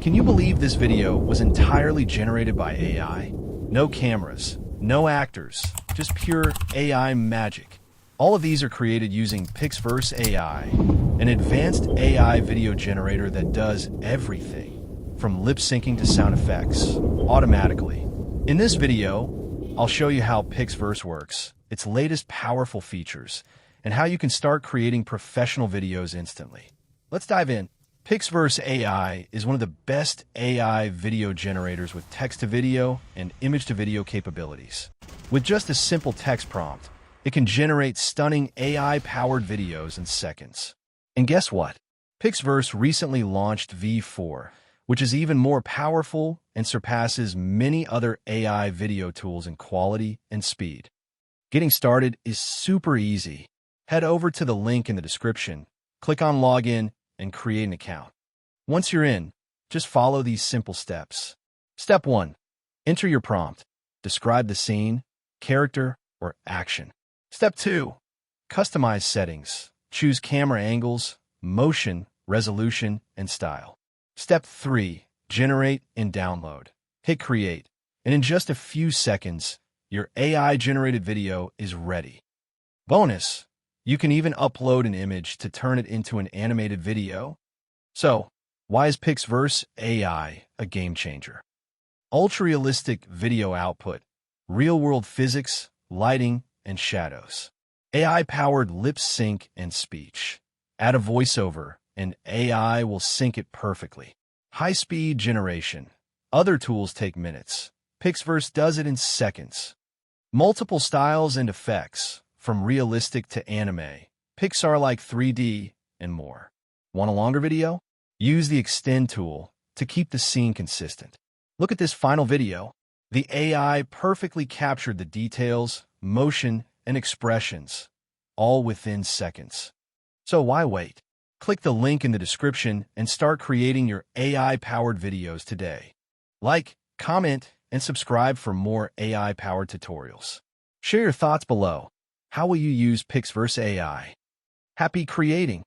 Can you believe this video was entirely generated by AI? No cameras, no actors, just pure AI magic. All of these are created using PixVerse AI, an advanced AI video generator that does everything, from lip syncing to sound effects, automatically. In this video, I'll show you how PixVerse works, its latest powerful features, and how you can start creating professional videos instantly. Let's dive in. PixVerse AI is one of the best AI video generators with text-to-video and image-to-video capabilities. With just a simple text prompt, it can generate stunning AI-powered videos in seconds. And guess what? PixVerse recently launched V4, which is even more powerful and surpasses many other AI video tools in quality and speed. Getting started is super easy. Head over to the link in the description, click on Login, and create an account. Once you're in, just follow these simple steps. Step 1. Enter your prompt. Describe the scene, character, or action. Step 2. Customize settings. Choose camera angles, motion, resolution, and style. Step 3. Generate and download. Hit Create, and in just a few seconds, your AI-generated video is ready. Bonus! You can even upload an image to turn it into an animated video. So, why is PixVerse AI a game changer? Ultra-realistic video output, real-world physics, lighting, and shadows. AI-powered lip sync and speech. Add a voiceover, and AI will sync it perfectly. High-speed generation. Other tools take minutes. PixVerse does it in seconds. Multiple styles and effects, from realistic to anime, Pixar-like 3D, and more. Want a longer video? Use the Extend tool to keep the scene consistent. Look at this final video. The AI perfectly captured the details, motion, and expressions, all within seconds. So why wait? Click the link in the description and start creating your AI-powered videos today. Like, comment, and subscribe for more AI-powered tutorials. Share your thoughts below. How will you use PixVerse AI? Happy creating!